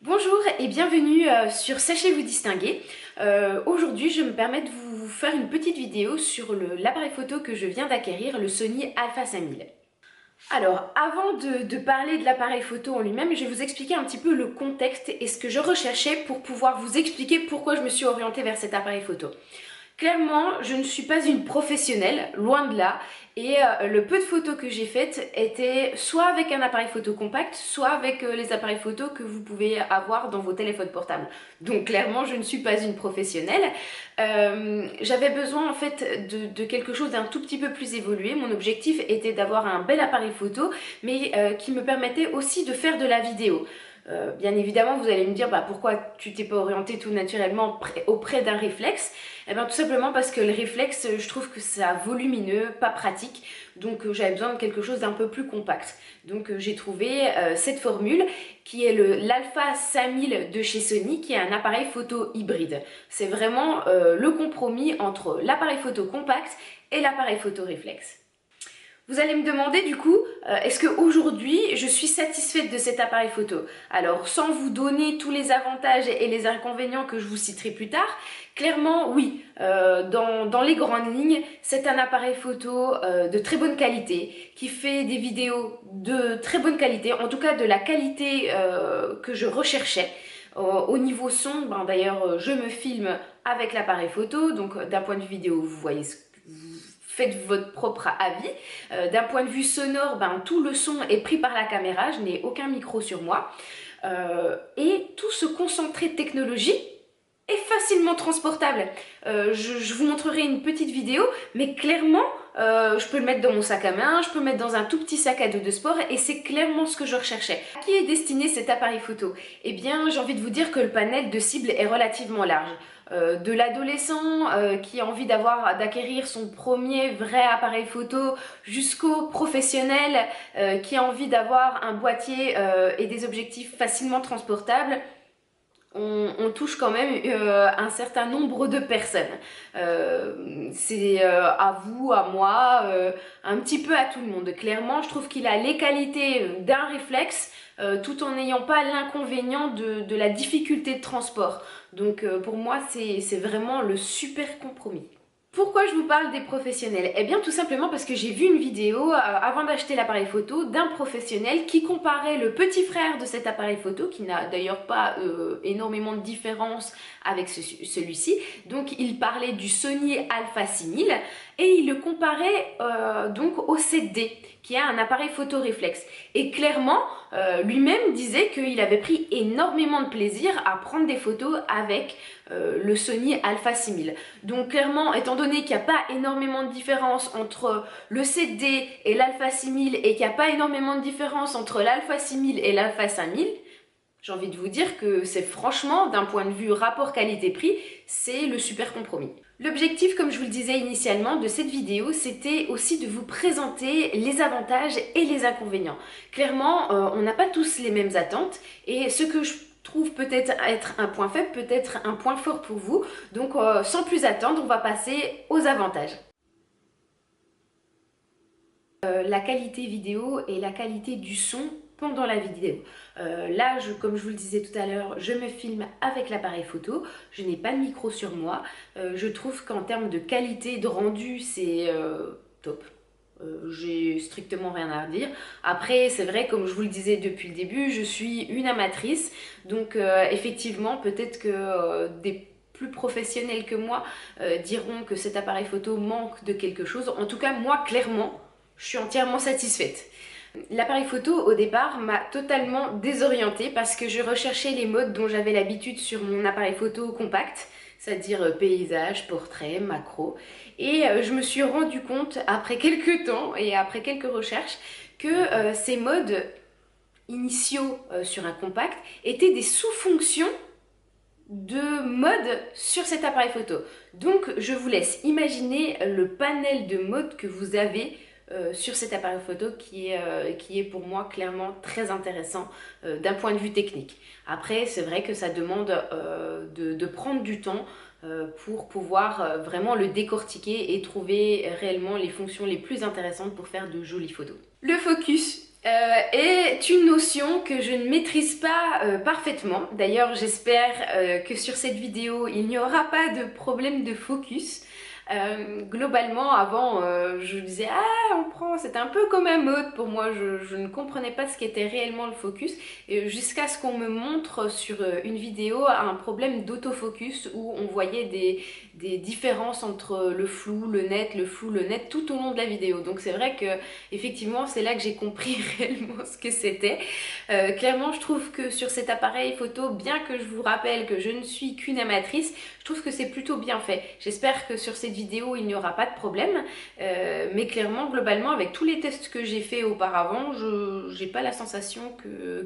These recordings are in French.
Bonjour et bienvenue sur Sachez vous distinguer. Aujourd'hui, je me permets de vous faire une petite vidéo sur l'appareil photo que je viens d'acquérir, le Sony Alpha 5000. Alors, avant de parler de l'appareil photo en lui-même, je vais vous expliquer un petit peu le contexte et ce que je recherchais pour pouvoir vous expliquer pourquoi je me suis orientée vers cet appareil photo. Clairement, je ne suis pas une professionnelle, loin de là, et le peu de photos que j'ai faites étaient soit avec un appareil photo compact, soit avec les appareils photo que vous pouvez avoir dans vos téléphones portables. Donc clairement, je ne suis pas une professionnelle. J'avais besoin en fait de quelque chose d'un tout petit peu plus évolué. Mon objectif était d'avoir un bel appareil photo, mais qui me permettait aussi de faire de la vidéo. Bien évidemment, vous allez me dire pourquoi tu t'es pas orienté tout naturellement auprès d'un réflexe. Eh bien tout simplement parce que le réflexe, je trouve que c'est volumineux, pas pratique, donc j'avais besoin de quelque chose d'un peu plus compact. Donc j'ai trouvé cette formule qui est l'Alpha 5000 de chez Sony, qui est un appareil photo hybride. C'est vraiment le compromis entre l'appareil photo compact et l'appareil photo réflexe. Vous allez me demander du coup, est-ce qu'aujourd'hui je suis satisfaite de cet appareil photo? Alors sans vous donner tous les avantages et les inconvénients que je vous citerai plus tard, clairement oui, dans les grandes lignes, c'est un appareil photo de très bonne qualité, qui fait des vidéos de très bonne qualité, en tout cas de la qualité que je recherchais. Au niveau son, d'ailleurs je me filme avec l'appareil photo, donc d'un point de vue vidéo vous voyez ce que faites votre propre avis. D'un point de vue sonore, tout le son est pris par la caméra, je n'ai aucun micro sur moi. Et tout ce concentré de technologie est facilement transportable. Je vous montrerai une petite vidéo, mais clairement, je peux le mettre dans mon sac à main, je peux le mettre dans un tout petit sac à dos de sport, et c'est clairement ce que je recherchais. À qui est destiné cet appareil photo? Eh bien, j'ai envie de vous dire que le panel de cible est relativement large. De l'adolescent qui a envie d'acquérir son premier vrai appareil photo jusqu'au professionnel qui a envie d'avoir un boîtier et des objectifs facilement transportables. On touche quand même un certain nombre de personnes. C'est à vous, à moi, un petit peu à tout le monde. Clairement, je trouve qu'il a les qualités d'un réflexe tout en n'ayant pas l'inconvénient de la difficulté de transport. Donc pour moi, c'est vraiment le super compromis. Pourquoi je vous parle des professionnels? Eh bien tout simplement parce que j'ai vu une vidéo avant d'acheter l'appareil photo d'un professionnel qui comparait le petit frère de cet appareil photo, qui n'a d'ailleurs pas énormément de différence avec celui-ci. Donc il parlait du Sony Alpha 6000 et il le comparait donc au 7D, qui est un appareil photo réflexe. Et clairement, lui-même disait qu'il avait pris énormément de plaisir à prendre des photos avec le Sony Alpha 6000. Donc clairement, étant donné qu'il n'y a pas énormément de différence entre le 7D et l'Alpha 6000 et qu'il n'y a pas énormément de différence entre l'Alpha 6000 et l'Alpha 5000, j'ai envie de vous dire que c'est franchement, d'un point de vue rapport qualité-prix, c'est le super compromis. L'objectif, comme je vous le disais initialement, de cette vidéo, c'était aussi de vous présenter les avantages et les inconvénients. Clairement, on n'a pas tous les mêmes attentes et ce que je trouve peut-être être un point faible, peut être un point fort pour vous. Donc sans plus attendre, on va passer aux avantages. La qualité vidéo et la qualité du son pendant la vidéo. Là, comme je vous le disais tout à l'heure, je me filme avec l'appareil photo, je n'ai pas de micro sur moi. Je trouve qu'en termes de qualité de rendu, c'est top. J'ai strictement rien à redire. Après, c'est vrai, comme je vous le disais depuis le début, je suis une amatrice, donc effectivement, peut-être que des plus professionnels que moi diront que cet appareil photo manque de quelque chose. En tout cas, moi, clairement, je suis entièrement satisfaite. L'appareil photo au départ m'a totalement désorientée parce que je recherchais les modes dont j'avais l'habitude sur mon appareil photo compact, c'est-à-dire paysage, portrait, macro. Et je me suis rendu compte après quelques temps et après quelques recherches que ces modes initiaux sur un compact étaient des sous-fonctions de mode sur cet appareil photo. Donc je vous laisse imaginer le panel de modes que vous avez sur cet appareil photo qui est pour moi clairement très intéressant d'un point de vue technique. Après, c'est vrai que ça demande de prendre du temps pour pouvoir vraiment le décortiquer et trouver réellement les fonctions les plus intéressantes pour faire de jolies photos. Le focus. est une notion que je ne maîtrise pas parfaitement. D'ailleurs, j'espère que sur cette vidéo, il n'y aura pas de problème de focus. Globalement, avant, je disais ah on prend, c'était un peu comme un mode pour moi, je ne comprenais pas ce qu'était réellement le focus jusqu'à ce qu'on me montre sur une vidéo un problème d'autofocus où on voyait des différences entre le flou, le net, le flou, le net tout au long de la vidéo. Donc c'est vrai que effectivement c'est là que j'ai compris réellement ce que c'était. Clairement je trouve que sur cet appareil photo, bien que je vous rappelle que je ne suis qu'une amatrice, je trouve que c'est plutôt bien fait. J'espère que sur cette vidéo il n'y aura pas de problème, mais clairement globalement avec tous les tests que j'ai fait auparavant, je n'ai pas la sensation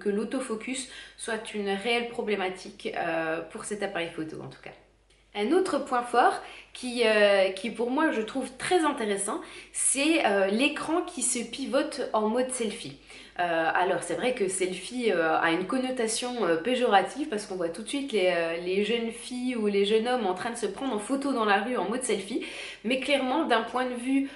que l'autofocus soit une réelle problématique pour cet appareil photo en tout cas. Un autre point fort qui pour moi je trouve très intéressant, c'est l'écran qui se pivote en mode selfie. Alors c'est vrai que selfie a une connotation péjorative parce qu'on voit tout de suite les jeunes filles ou les jeunes hommes en train de se prendre en photo dans la rue en mode selfie, mais clairement d'un point de vue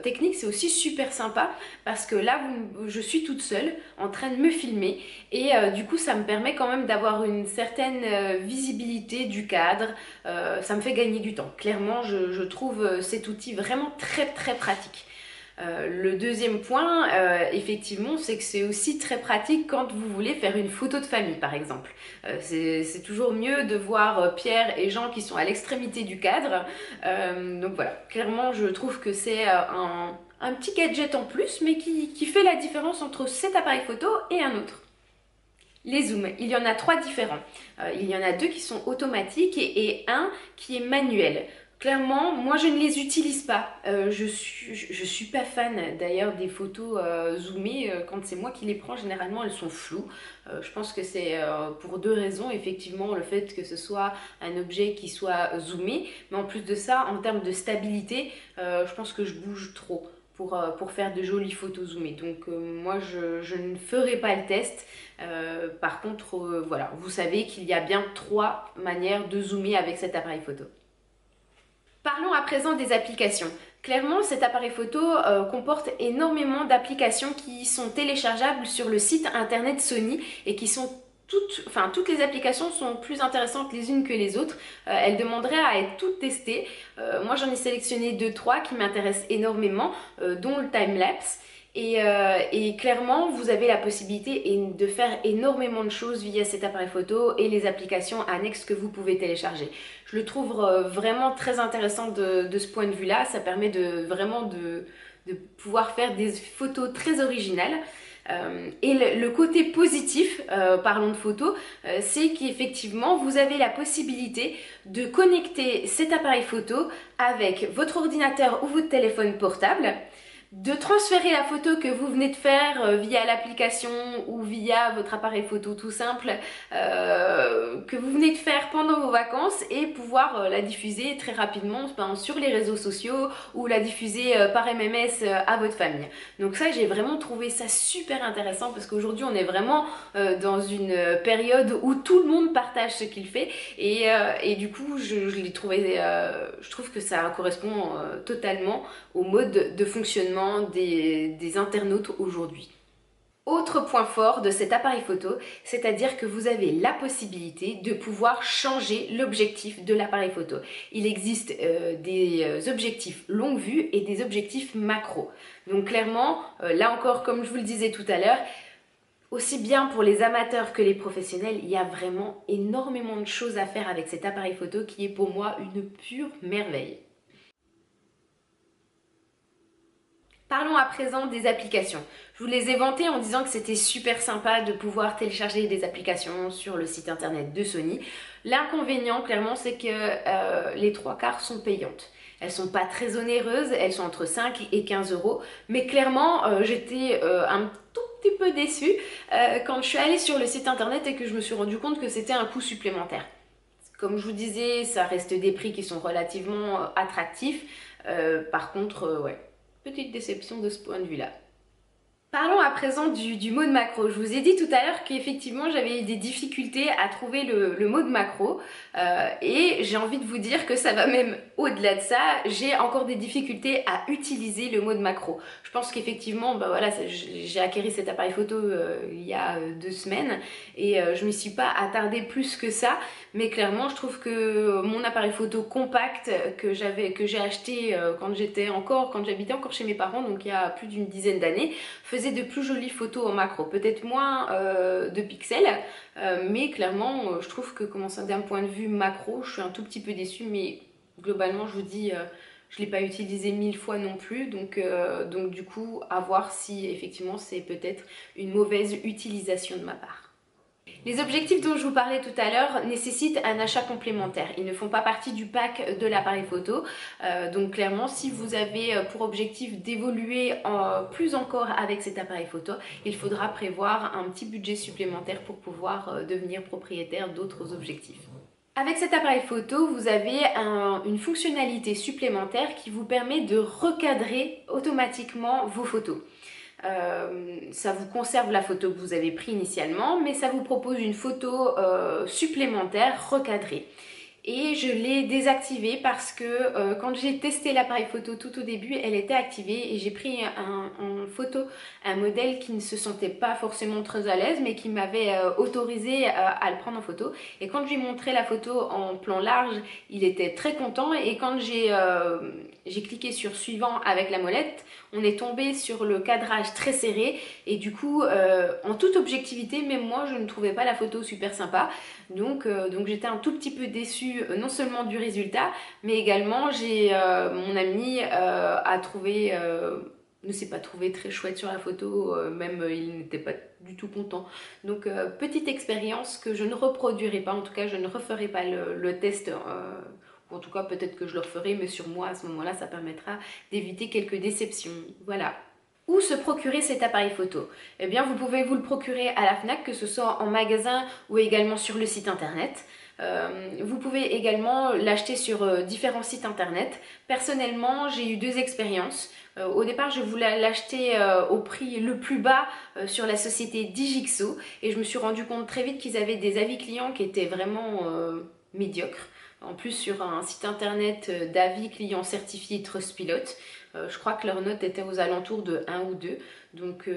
technique c'est aussi super sympa parce que là je suis toute seule en train de me filmer et du coup ça me permet quand même d'avoir une certaine visibilité du cadre, ça me fait gagner du temps. Clairement je trouve cet outil vraiment très pratique. Le deuxième point, effectivement, c'est que c'est aussi très pratique quand vous voulez faire une photo de famille, par exemple. C'est toujours mieux de voir Pierre et Jean qui sont à l'extrémité du cadre. Donc voilà, clairement, je trouve que c'est un petit gadget en plus, mais qui fait la différence entre cet appareil photo et un autre. Les zooms, il y en a 3 différents. Il y en a 2 qui sont automatiques et un qui est manuel. Clairement, moi je ne les utilise pas. Je suis pas fan d'ailleurs des photos zoomées. Quand c'est moi qui les prends, généralement elles sont floues. Je pense que c'est pour 2 raisons. Effectivement, le fait que ce soit un objet qui soit zoomé, mais en plus de ça, en termes de stabilité, je pense que je bouge trop pour faire de jolies photos zoomées. Donc moi je ne ferai pas le test. Par contre, voilà, vous savez qu'il y a bien 3 manières de zoomer avec cet appareil photo. Parlons à présent des applications. Clairement, cet appareil photo comporte énormément d'applications qui sont téléchargeables sur le site internet Sony et qui sont toutes les applications sont plus intéressantes les unes que les autres. Elles demanderaient à être toutes testées. Moi, j'en ai sélectionné 2-3 qui m'intéressent énormément, dont le timelapse. Et clairement, vous avez la possibilité de faire énormément de choses via cet appareil photo et les applications annexes que vous pouvez télécharger. Je le trouve vraiment très intéressant de ce point de vue-là. Ça permet vraiment de pouvoir faire des photos très originales. Et le côté positif, parlons de photos, c'est qu'effectivement vous avez la possibilité de connecter cet appareil photo avec votre ordinateur ou votre téléphone portable, de transférer la photo que vous venez de faire via l'application ou via votre appareil photo tout simple que vous venez de faire pendant vos vacances et pouvoir la diffuser très rapidement sur les réseaux sociaux ou la diffuser par MMS à votre famille. Donc ça, j'ai vraiment trouvé ça super intéressant parce qu'aujourd'hui on est vraiment dans une période où tout le monde partage ce qu'il fait et du coup je trouve que ça correspond totalement au mode de fonctionnement des internautes aujourd'hui. Autre point fort de cet appareil photo, c'est-à-dire que vous avez la possibilité de pouvoir changer l'objectif de l'appareil photo. Il existe des objectifs longue vue et des objectifs macro. Donc clairement, là encore, comme je vous le disais tout à l'heure, aussi bien pour les amateurs que les professionnels, il y a vraiment énormément de choses à faire avec cet appareil photo qui est pour moi une pure merveille. Parlons à présent des applications. Je vous les ai vantées en disant que c'était super sympa de pouvoir télécharger des applications sur le site internet de Sony. L'inconvénient, clairement, c'est que les 3/4 sont payantes. Elles sont pas très onéreuses, elles sont entre 5 et 15 euros. Mais clairement, j'étais un tout petit peu déçue quand je suis allée sur le site internet et que je me suis rendu compte que c'était un coût supplémentaire. Comme je vous disais, ça reste des prix qui sont relativement attractifs. Par contre, ouais. Petite déception de ce point de vue-là. Parlons à présent du mode macro. Je vous ai dit tout à l'heure qu'effectivement j'avais eu des difficultés à trouver le mode macro et j'ai envie de vous dire que ça va même au-delà de ça. J'ai encore des difficultés à utiliser le mode macro. Je pense qu'effectivement, bah voilà, j'ai acquéri cet appareil photo il y a 2 semaines et je ne m'y suis pas attardée plus que ça. Mais clairement, je trouve que mon appareil photo compact que j'ai acheté quand j'habitais encore chez mes parents, donc il y a plus d'une dizaine d'années, faisait de plus jolies photos en macro, peut-être moins de pixels, mais clairement je trouve que d'un point de vue macro, je suis un tout petit peu déçue, mais globalement je vous dis, je ne l'ai pas utilisé 1000 fois non plus, donc du coup à voir si effectivement c'est peut-être une mauvaise utilisation de ma part. Les objectifs dont je vous parlais tout à l'heure nécessitent un achat complémentaire. Ils ne font pas partie du pack de l'appareil photo. Donc clairement, si vous avez pour objectif d'évoluer plus encore avec cet appareil photo, il faudra prévoir un petit budget supplémentaire pour pouvoir devenir propriétaire d'autres objectifs. Avec cet appareil photo, vous avez une fonctionnalité supplémentaire qui vous permet de recadrer automatiquement vos photos. Ça vous conserve la photo que vous avez prise initialement, mais ça vous propose une photo supplémentaire recadrée. Et je l'ai désactivée parce que quand j'ai testé l'appareil photo tout au début, elle était activée et j'ai pris en photo un modèle qui ne se sentait pas forcément très à l'aise mais qui m'avait autorisé à le prendre en photo. Et quand je lui ai montré la photo en plan large, il était très content et quand j'ai cliqué sur suivant avec la molette, on est tombé sur le cadrage très serré et du coup en toute objectivité, même moi je ne trouvais pas la photo super sympa, donc j'étais un tout petit peu déçue non seulement du résultat mais également mon ami ne s'est pas trouvé très chouette sur la photo, même il n'était pas du tout content. Donc petite expérience que je ne reproduirai pas, en tout cas je ne referai pas le test. En tout cas, peut-être que je le referai, mais sur moi, à ce moment-là, ça permettra d'éviter quelques déceptions. Voilà. Où se procurer cet appareil photo? Eh bien, vous pouvez vous le procurer à la FNAC, que ce soit en magasin ou également sur le site internet. Vous pouvez également l'acheter sur différents sites internet. Personnellement, j'ai eu 2 expériences. Au départ, je voulais l'acheter au prix le plus bas sur la société Digixo et je me suis rendu compte très vite qu'ils avaient des avis clients qui étaient vraiment médiocres. En plus, sur un site internet d'avis clients certifiés Trustpilot, je crois que leur note était aux alentours de 1 ou 2. Donc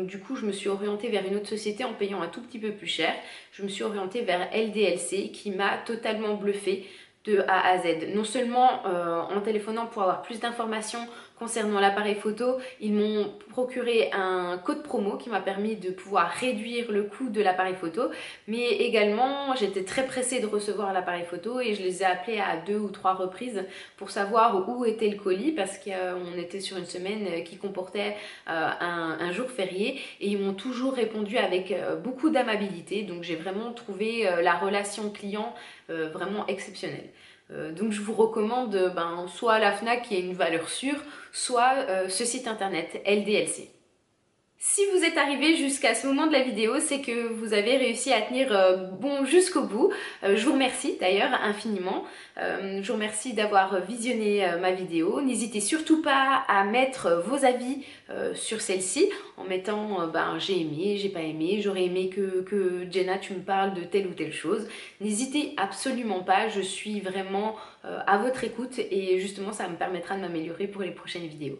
du coup, je me suis orientée vers une autre société en payant un tout petit peu plus cher. Je me suis orientée vers LDLC qui m'a totalement bluffée de A à Z. Non seulement en téléphonant pour avoir plus d'informations concernant l'appareil photo, ils m'ont procuré un code promo qui m'a permis de pouvoir réduire le coût de l'appareil photo, mais également j'étais très pressée de recevoir l'appareil photo et je les ai appelés à 2 ou 3 reprises pour savoir où était le colis parce qu'on était sur une semaine qui comportait un jour férié et ils m'ont toujours répondu avec beaucoup d'amabilité, donc j'ai vraiment trouvé la relation client vraiment exceptionnelle. Donc je vous recommande soit la FNAC qui a une valeur sûre, soit ce site internet LDLC. Si vous êtes arrivé jusqu'à ce moment de la vidéo, c'est que vous avez réussi à tenir bon jusqu'au bout. Je vous remercie d'ailleurs infiniment. Je vous remercie d'avoir visionné ma vidéo. N'hésitez surtout pas à mettre vos avis sur celle-ci en mettant j'ai aimé, j'ai pas aimé, j'aurais aimé que Jenna tu me parles de telle ou telle chose. N'hésitez absolument pas, je suis vraiment à votre écoute et justement ça me permettra de m'améliorer pour les prochaines vidéos.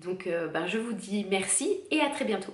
Donc je vous dis merci et à très bientôt.